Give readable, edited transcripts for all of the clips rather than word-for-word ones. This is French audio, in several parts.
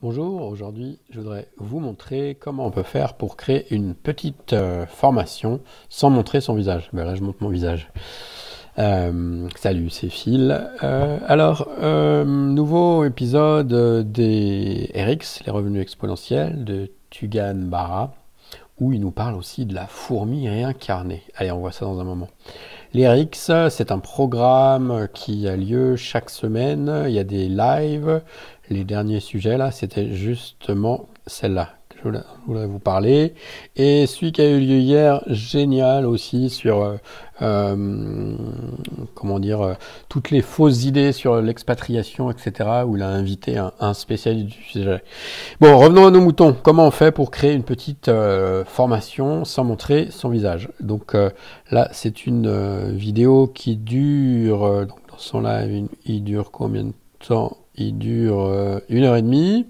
Bonjour, aujourd'hui je voudrais vous montrer comment on peut faire pour créer une petite formation sans montrer son visage. Ben là je montre mon visage. Salut, c'est Phil. Nouveau épisode des RX, les revenus exponentiels de Tugan Barra, où il nous parle aussi de la fourmi réincarnée. Allez, on voit ça dans un moment. Les RX, c'est un programme qui a lieu chaque semaine. Il y a des lives. Les derniers sujets, là, c'était justement celle-là que je voulais vous parler. Et celui qui a eu lieu hier, génial aussi, sur, comment dire, toutes les fausses idées sur l'expatriation, etc., où il a invité un spécialiste du sujet. Bon, revenons à nos moutons. Comment on fait pour créer une petite formation sans montrer son visage? Donc là, c'est une vidéo qui dure, donc dans son live, il dure combien de temps? Il dure 1h30.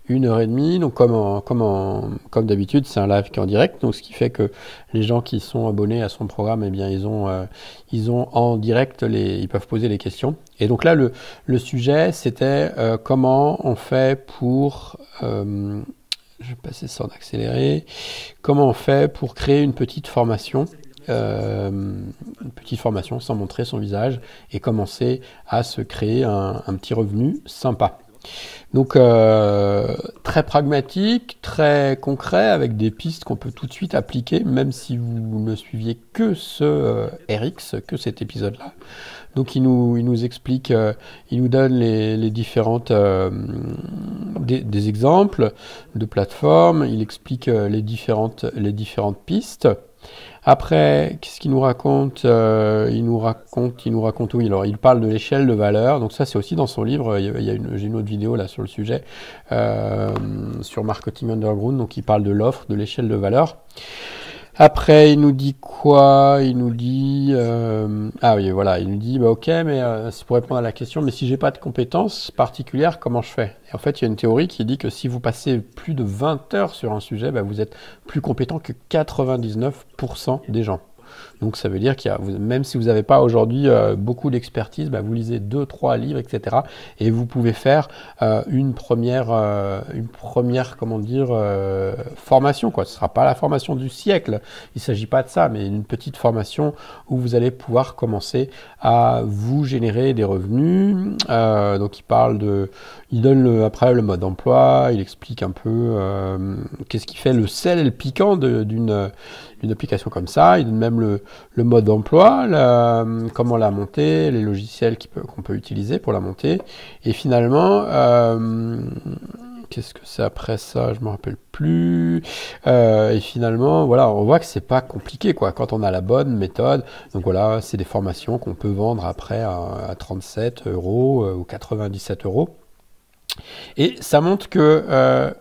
1h30, donc comme d'habitude, c'est un live qui est en direct, donc ce qui fait que les gens qui sont abonnés à son programme, eh bien, ils ont en direct, ils peuvent poser les questions. Et donc là, le sujet, c'était comment on fait pour... je vais passer ça en accéléré. Comment on fait pour créer une petite formation sans montrer son visage et commencer à se créer un petit revenu sympa. Donc très pragmatique, très concret, avec des pistes qu'on peut tout de suite appliquer, même si vous ne suiviez que ce RX, que cet épisode-là. Donc il nous explique, il nous donne les différentes des exemples de plateformes, il explique les différentes pistes. Après, qu'est-ce qu'il nous raconte? Il nous raconte, oui, alors il parle de l'échelle de valeur, donc ça c'est aussi dans son livre, j'ai une autre vidéo là sur le sujet, sur Marketing Underground, donc il parle de l'offre, de l'échelle de valeur. Après, il nous dit quoi? Il nous dit... ah oui, voilà, il nous dit, bah, ok, mais c'est pour répondre à la question, mais si j'ai pas de compétences particulières, comment je fais? Et en fait, il y a une théorie qui dit que si vous passez plus de 20 heures sur un sujet, bah, vous êtes plus compétent que 99% des gens. Donc ça veut dire même si vous n'avez pas aujourd'hui beaucoup d'expertise, bah, vous lisez 2-3 livres, etc. Et vous pouvez faire une première, comment dire, formation, quoi. Ce ne sera pas la formation du siècle, il ne s'agit pas de ça, mais une petite formation où vous allez pouvoir commencer à vous générer des revenus. Donc il donne après le mode d'emploi, il explique un peu qu'est-ce qui fait le sel et le piquant d'une application comme ça. Il donne même le mode d'emploi, comment la monter, les logiciels qu'on peut utiliser pour la monter. Et finalement, qu'est-ce que c'est après ça? Je me rappelle plus. Et finalement, voilà, on voit que c'est pas compliqué, quoi, quand on a la bonne méthode. Donc voilà, c'est des formations qu'on peut vendre après à 37 euros ou 97 euros. Et ça montre que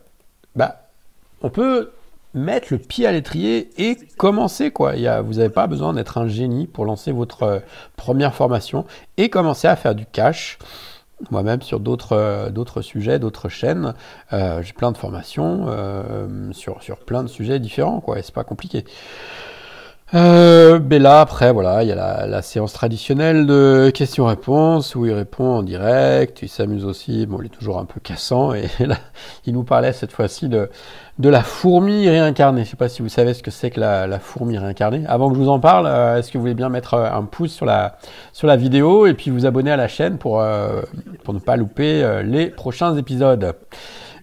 on peut mettre le pied à l'étrier et commencer, quoi. Vous n'avez pas besoin d'être un génie pour lancer votre première formation et commencer à faire du cash. Moi-même, sur d'autres sujets, d'autres chaînes, j'ai plein de formations sur plein de sujets différents, quoi, et c'est pas compliqué. Mais là, après, voilà, il y a la séance traditionnelle de questions-réponses où il répond en direct, il s'amuse aussi, bon, il est toujours un peu cassant, et là, il nous parlait cette fois-ci de la fourmi réincarnée. Je sais pas si vous savez ce que c'est que la fourmi réincarnée. Avant que je vous en parle, est-ce que vous voulez bien mettre un pouce sur la vidéo et puis vous abonner à la chaîne pour ne pas louper les prochains épisodes?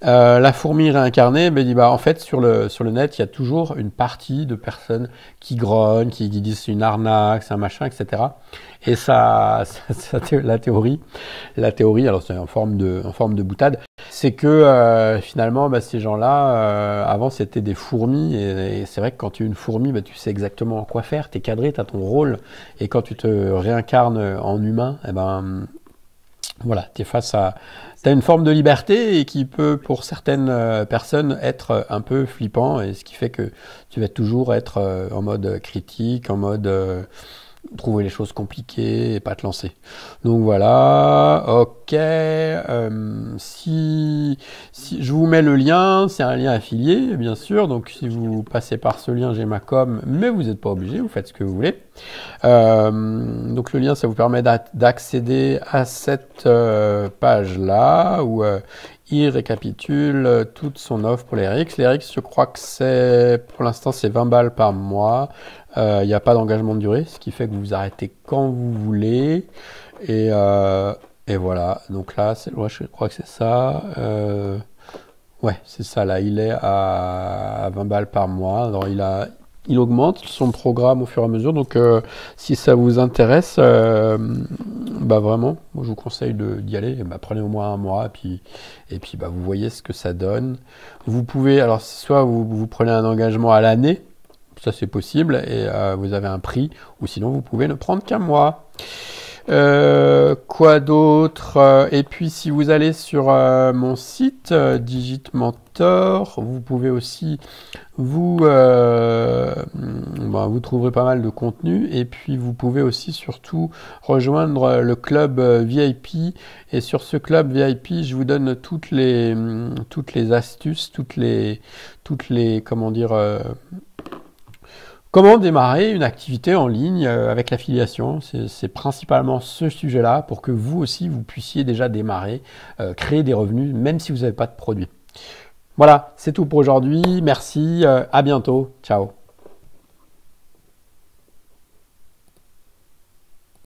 La fourmi réincarnée, ben, dit, bah, en fait, sur le net, il y a toujours une partie de personnes qui grognent, qui disent c'est une arnaque, c'est un machin, etc. Et la théorie, alors c'est en forme de boutade, c'est que finalement, bah, ces gens-là, avant, c'était des fourmis. Et c'est vrai que quand tu es une fourmi, bah, tu sais exactement quoi faire, tu es cadré, tu as ton rôle. Et quand tu te réincarnes en humain, eh ben, voilà, tu es face à... Tu as une forme de liberté et qui peut, pour certaines personnes, être un peu flippant, et ce qui fait que tu vas toujours être en mode critique, en mode trouver les choses compliquées et pas te lancer. Donc voilà, ok. Si je vous mets le lien, c'est un lien affilié, bien sûr. Donc si vous passez par ce lien, j'ai ma com, mais vous n'êtes pas obligé, vous faites ce que vous voulez. Donc le lien, ça vous permet d'accéder à cette page-là où il récapitule toute son offre pour les RX. Les RX, je crois que c'est, pour l'instant, c'est 20 balles par mois. Il n'y a pas d'engagement de durée, ce qui fait que vous arrêtez quand vous voulez. Et voilà, donc là, ouais, je crois que c'est ça. Ouais, c'est ça, là, il est à 20 balles par mois. Alors, il augmente son programme au fur et à mesure. Donc, si ça vous intéresse, bah vraiment, moi, je vous conseille d'y aller. Bah, prenez au moins un mois, et puis bah, vous voyez ce que ça donne. Vous pouvez, alors, soit vous prenez un engagement à l'année, ça c'est possible, et vous avez un prix, ou sinon vous pouvez ne prendre qu'un mois. Quoi d'autre? Et puis si vous allez sur mon site Digit Mentor, vous pouvez aussi vous trouverez pas mal de contenu, et puis vous pouvez aussi surtout rejoindre le club VIP, et sur ce club VIP je vous donne toutes les astuces, toutes les comment dire, comment démarrer une activité en ligne avec l'affiliation. C'est principalement ce sujet-là, pour que vous aussi, vous puissiez déjà démarrer, créer des revenus, même si vous n'avez pas de produit. Voilà, c'est tout pour aujourd'hui. Merci, à bientôt. Ciao.